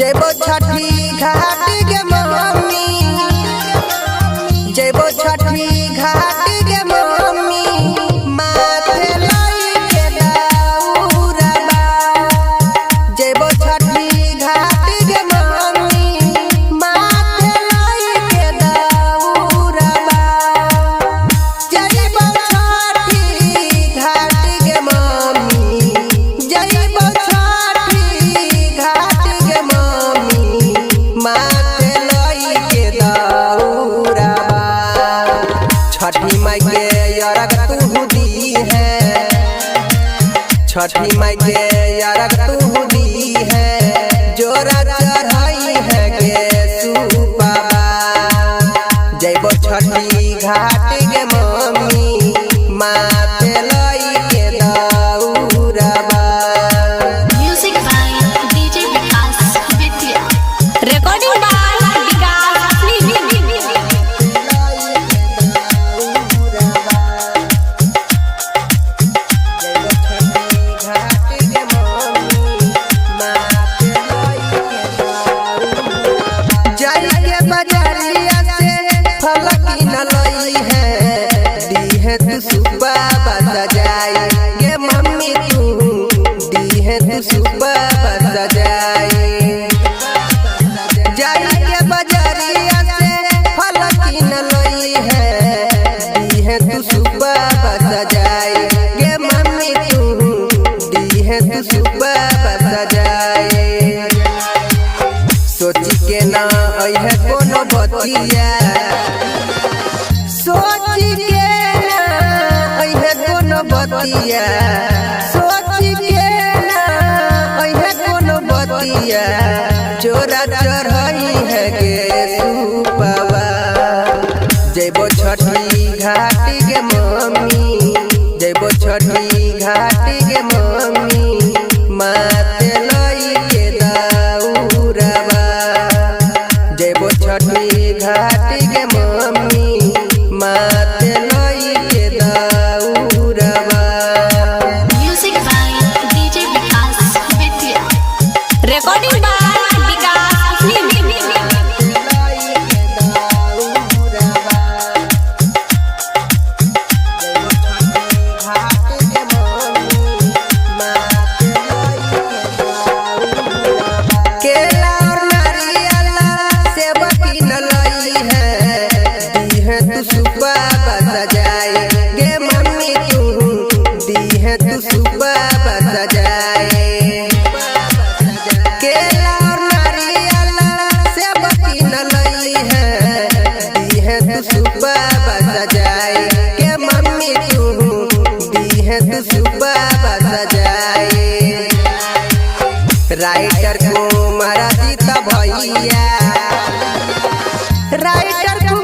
जयबो छठी घाट के मम्मी, जयबो छठी घाट के मम्मी, माथे लाई के दौड़बा। जयबो छठी घाट के मम्मी, माथे लाई के दौड़बा। जयबो छठी घाट के मम्मी, जयबो छठी घाट के मम्मी, माथे लाई के दौड़बा। छठी माई के अरग तू दी है, छठी माई के अरग तू दी है, जोरा चढ़ाई है के सुपा। जयबो छठी घाट के मम्मी, माथे लाई के दौड़बा। Music by DJ Vikas Vidya. Recording by Vikas Vidya. जाइए बजारिया से फलकी न लई है, दी है तू सुबह बजा जाए ये मम्मी, तू दी है तू सुबह बजा जाए। जाइए बजारिया से फलकी न लई है, दी है तू सुबह बजा जाए ये मम्मी, तू दी है तू सुबह बजा जाए। सोची के ना है कोनो बतिया, सोची के ना है कोनो बतिया, सोची के ना है कोनो बतिया, जोरा चढ़ाई है के सुपवा। जयबो छठी घाट के मम्मी, जयबो छठी घाट के मम्मी, माथे लाई के दौड़बा। जयबो छठी घाट के मम्मी, माथे लाई के दौड़बा। Music by DJ Vikas Vidya. Recording by Vikas Vidya. केला और नारियल सेब की न लई है, दी है तू सुबह बजा जाए गे मम्मी, तू दी है तू सुबह बजा जाए। केला और नारियल सेब की न लई है, दी है तू सुबह बजा जाए गे मम्मी, तू दी है तू सुबह बजा जाए। राइटर को मारा जीता भैया, राइटर को